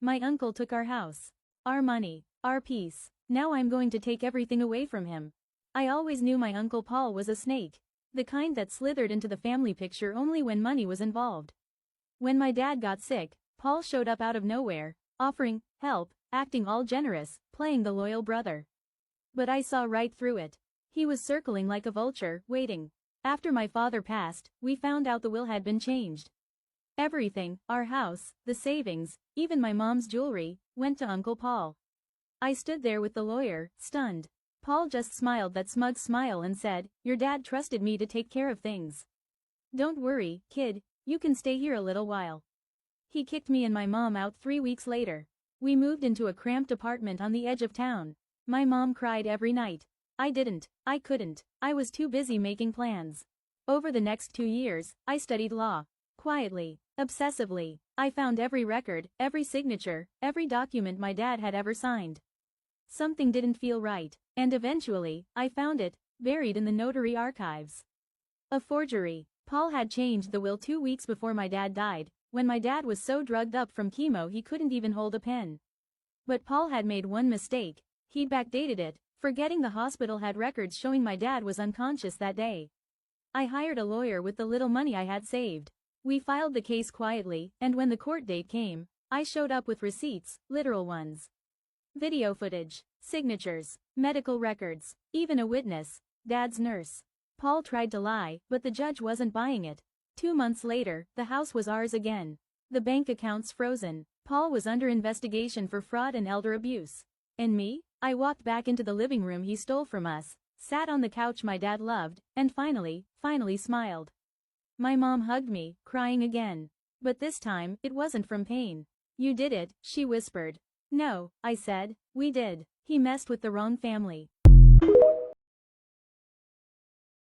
My uncle took our house, our money, our peace. Now I'm going to take everything away from him. I always knew my Uncle Paul was a snake. The kind that slithered into the family picture only when money was involved. When my dad got sick, Paul showed up out of nowhere, offering help, acting all generous, playing the loyal brother. But I saw right through it. He was circling like a vulture, waiting. After my father passed, we found out the will had been changed. Everything, our house, the savings, even my mom's jewelry, went to Uncle Paul. I stood there with the lawyer, stunned. Paul just smiled that smug smile and said, "Your dad trusted me to take care of things. Don't worry, kid, you can stay here a little while." He kicked me and my mom out 3 weeks later. We moved into a cramped apartment on the edge of town. My mom cried every night. I didn't, I couldn't, I was too busy making plans. Over the next 2 years, I studied law. Quietly, obsessively, I found every record, every signature, every document my dad had ever signed. Something didn't feel right, and eventually, I found it, buried in the notary archives. A forgery. Paul had changed the will 2 weeks before my dad died, when my dad was so drugged up from chemo he couldn't even hold a pen. But Paul had made one mistake. He'd backdated it, forgetting the hospital had records showing my dad was unconscious that day. I hired a lawyer with the little money I had saved. We filed the case quietly, and when the court date came, I showed up with receipts, literal ones. Video footage, signatures, medical records, even a witness, Dad's nurse. Paul tried to lie, but the judge wasn't buying it. 2 months later, the house was ours again. The bank accounts frozen. Paul was under investigation for fraud and elder abuse. And me? I walked back into the living room he stole from us, sat on the couch my dad loved, and finally smiled. My mom hugged me, crying again. But this time, it wasn't from pain. "You did it," she whispered. "No," I said, "we did. He messed with the wrong family.